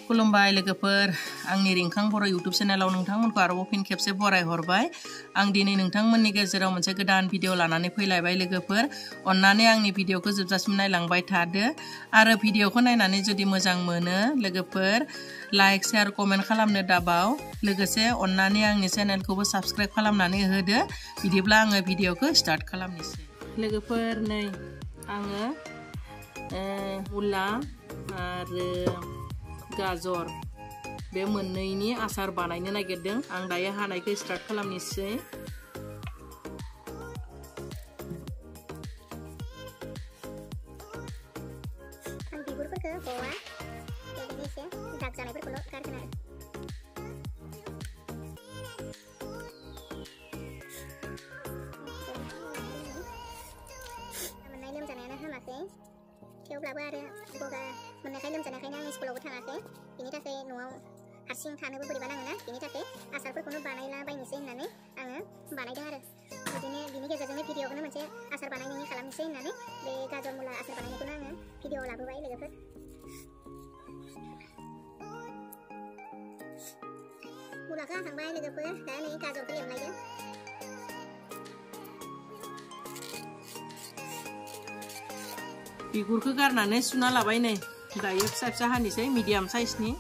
खुलुमबाय लोगोफोर आंनि रिंखां बर' YouTube चेनेलाव नोंथांमोनखौ आरोबाव फिन खेबसे बराय हरबाय आं दिनै नोंथांमोननि गेजेराव मोनसे गोदान भिडिअ लानानै फैलायबाय लोगोफोर अन्नानै आंनि भिडिअखौ जोबजासिम नायलांबाय थादो आरो भिडिअखौ नायनानै जुदि मोजां मोनो लोगोफोर लाइक शेयार कमेन्ट खालामनो दाबाव लोगोसे अन्नानै आंनि चेनेलखौबो साबस्क्राइब खालामनानै होदो बिदिब्ला आङो भिडिअखौ स्टार्ट खालामनोसै लोगोफोर नै आङो मुला आरो गाजर बे मोननैनि आसार बानायनो नागिरदों आं दायो हानायखौ स्टार्ट खालामनोसै आं बिगुरफोरखौ बवा बेबायदि एसे दाग जानायफोरखौल' गारगोन आरो मोननाय लोमजानायानो हामाखै थेवब्लाबो आरो गगा मोननायखाय लोमजानायखायनो आं स्कुलावबो थाङाखै बिनि थाखाय न'आव हारसिं थानोबो बोरैबा नाङोना बिनि थाखाय आसारफोरखौनो बानायला बायनोसै होननानै आङो बानायदों आरो बिदिनो बिनि गेजेरजोंनो भिडिअखौनो मोनसे आसार बानायनायनि खालामनोसै होननानै बे गाजर मुला आसार बानायनायखौनो आङो भिडिअ लाबोबाय लोगोफोर मुलाखौ हाखांबाय लोगोफोर दा नै गाजरखौ एवलायदो बिगुरखौ गारनानै सुना लाबाय नै दायो फिसा फिसा हानिसै मिडियाम साइजनि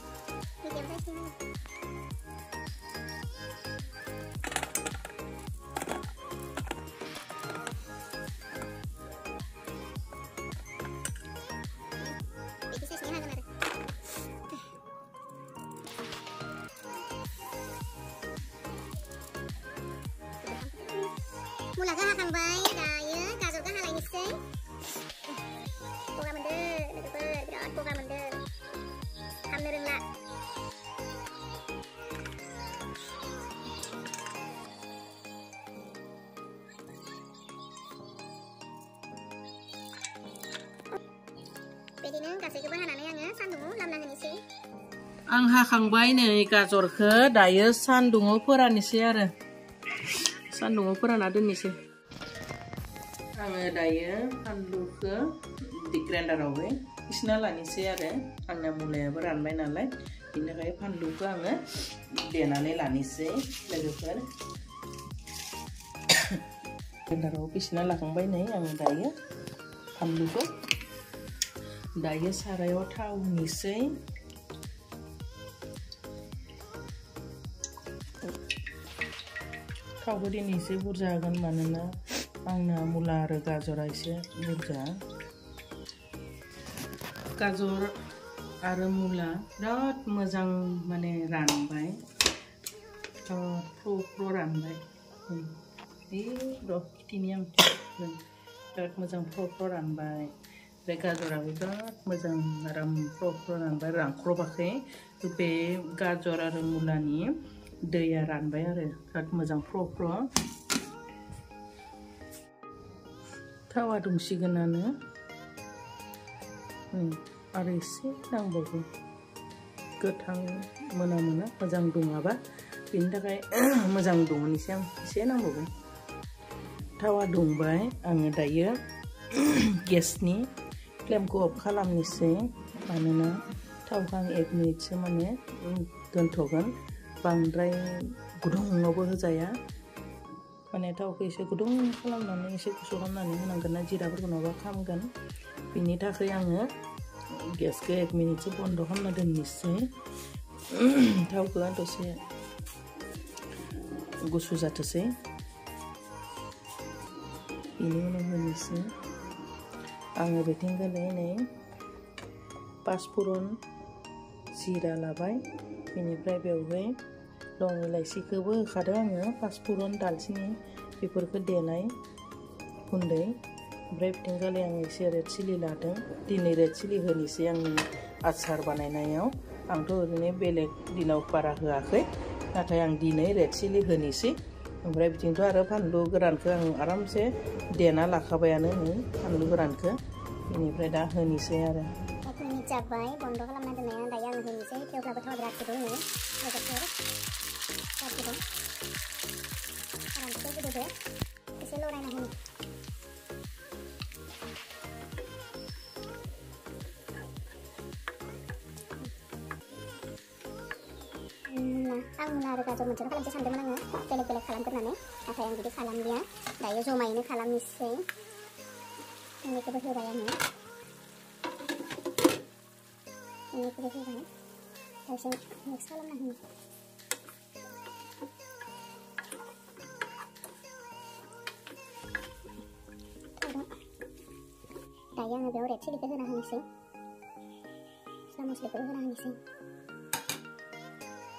मुलाखौ हाखांबाय दायो गाजरखौ हालायनोसै गगा मोनदो लोगोफोर बिराद गगा मोनदो हामनो रोंला बिदिनो गासैखौबो हानानै आङो सान्दुङाव लामना होनोसै आं हाखांबाय नै गाजरखौ दायो सान्दुङाव फोराननोसै आरो सान्दुङाव फोरानना दोननोसै आङो दायो फानलुखौ ग्राइन्डारावहाय पिसना लानोसै आरो आंना मुलायाबो रानबाय नालाय बिनि थाखाय फानलुखौ आङो देनानै लानोसै लोगोफोर ग्राइन्डाराव पिसना लाखांबाय नै आङो दायो फानलुखौ दायो सारायाव थाव होनोसै थावखौ दिनै एसे बुरजा होगोन मानोना आंना मुला आरो गाजरा एसे बुरजा गाजर आरो मुला बिराद मोजां माने रानबाय फ्र रानबाय खिथिनि आं बिराद मोजां फ्र रानबाय ओमफ्राय गाजराबो बिराद मोजां आराम फ्र रानबाय रानख्रबाखै बे गाजर आरो मुलानि दैया रानबाय आरो बिराद मोजां फ्र थावा दुंसिगोनानो आरो एसे नांबावगौ गोथां मोना मोजां दुङाबा बेनि थाखाय मोजां दुंनोसै आं एसे नांबावगौ थावा दुंबाय आङो दायो गेसनि फ्लेमखौ अफ खालामनोसै मानोना थावखौ आं 1 मिनिटसो माने दोनथ'गोन बांद्राय गुदुङावबो होजाया माने थावखौ एसे गुदुं खालामनानै एसे गुसु खालामनानै होनांगोन ना जिराफोरखौ नङाबा खामगोन बिनि थाखाय आङो गेसखौ 1 मिनिटसो बन्द खालामना दोननोसै थावखौ दसे गुसु जाथोसै बिनि उनाव होनोसै आङो बेथिंगालै नै पाँचफोरन जिरा लाबाय बेनिफ्राय बेवहाय लं इलाइसिखौबो होखादों आङो पाँचफोरन दालचिनि बेफोरखौ देनाय गुन्दै ओमफ्राय बिथिंगालै आङो एसे रेड चिलि लादों दिनै रेड चिलि होनोसै आंनि आसार बानायनायाव आंथ' ओरैनो बेलेग दिनाव बारा होआखै नाथाय आं दिनै रेड चिलि होनोसै ओमफ्राय बिथिंथ' आरो फानलु गोरानखौ आं आरामसे देना लाखाबायानो नै फानलु गोरानखौ बेनिफ्राय दा होनोसै आरो 1 मिनिट जाबाय बन्द खालामना दोननाया दायो आङो होनोसै थेवब्लाबो थावा बिराद गुदुं नै लोगोफोर बिराद गुदुं आरामसे गोदौदो एसे लरायना होनि आं मुला आरो गाजर मोनसेल' खालामसै सानदोंमोन आङो बेलेग बेलेग खालामगोरनानै नाथाय आं बिदि खालामलिया दायो जमायैनो खालामनोसै बेखौबो होबाय आङो बेखौबो होबाय दायो मिक्स खालामना होनो दायो आङो बेयाव रेड चिलिखौ होना होनोसै मस्ला मस्लिखौबो होना होनोसै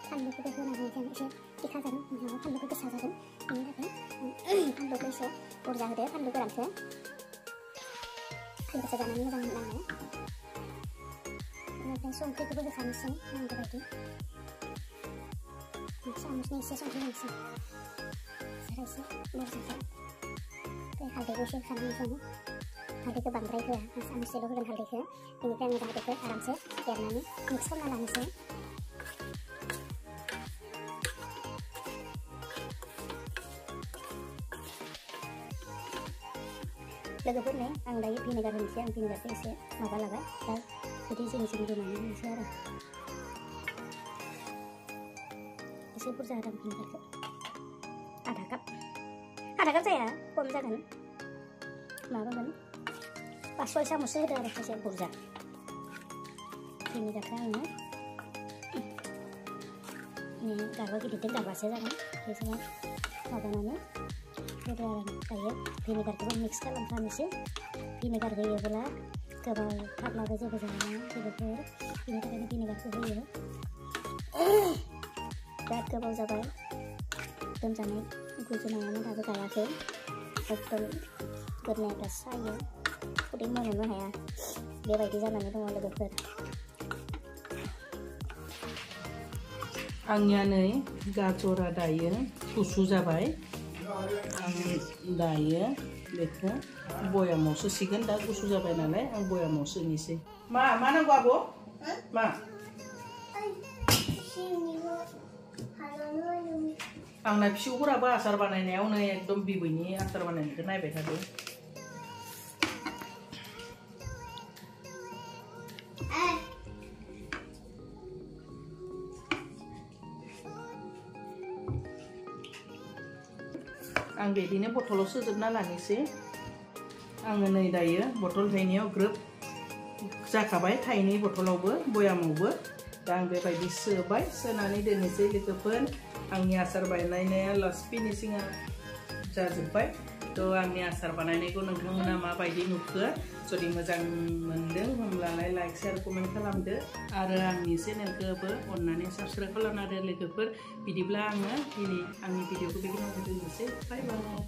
फानलुखौबो होना होनोसै आं एसे थिखा जागोन नङाबा फानलुखौ गोसा जागोन बेनि थाखाय फानलुखौ एसे बुरजा होदो फानलु गोरानखौ गोसा जानानै मोजां मोनो आङो बेनिफ्राय संख्रिखौबो होखानोसै नांगौ बायदि सामसनि एसे संख्रि होनोसै एसे बुरजा ओमफ्राय हालदैबो एसे होखानानै जोङो हालदैखौ बांद्राय होआ सामसेल' होगोन हालदैखौ बेनिफ्राय आङो दा बेखौ आरामसे एरनानै मिक्स खालामना लानोसै लोगोफोरनो आं दायो भिनेगार होनोसै आं भिनेगारखौ एसे माबा लाबाय दा बिदि जिं जिं रुनानै होनोसै आरो एसे बुरजा होदों भिनेगारखौ आधा काप जाया खम जागोन माबागोन 5-6 सामुससो होदो आरो एसे बुरजा भिनेगारखौ आङो गारबा गिदिरजों गारबासो जागोन बेजों माबानानै होदो आरो दायो भिनेगारखौबो मिक्स खालामखानोसै भिनेगार होयोब्ला गोबाव थाब्लाबो जेबो जाया जेबोफोर बेनि थाखायनो भिनेगारखौ होयो बिराद गोबाव जाबाय लोमजानाय गुजुनायानो दाबो गायाखै एकदम गोदनायफ्रा सायो उदै मनोनो हाया बेबायदि जानानै दङ लोगोफोर आंनिया नै गाजरा दायो गुसु जाबाय आं दायो बेखौ बयामाव सोसिगोन दा गुसु जाबाय नालाय आं बयामाव सोनोसै मा नांगौ आब' मा आंना फिसौफोराबो आसार बानायनायावनो एकदम बिबैनि आसार बानायनायखौ नायबाय थादों आं बिदिनो बथलाव सोजोबना लानोसै आङो नै दायो बथल थाइनैयाव ग्रोब जाखाबाय थाइनै बथलावबो बयामावबो दा आं बेबायदि सोबाय सोनानै दोननोसै लोगोफोर आंनि आसार बानायनाया लास्ट फिनिशिंआ जाजोब्बाय थ' आंनि आसार बानायनायखौ नोंथांमोना माबायदि नुखो जुदि मोजां मोनदों होमब्लालाय लाइक शेयार कमेन्ट खालामदो आरो आंनि चेनेलखौबो अननानै साबस्क्राइब खालामना दोन लोगोफोर बिदिब्ला आङो दिनै आंनि भिडिअखौ बेखिनियावनो दोननोसै बाय बाय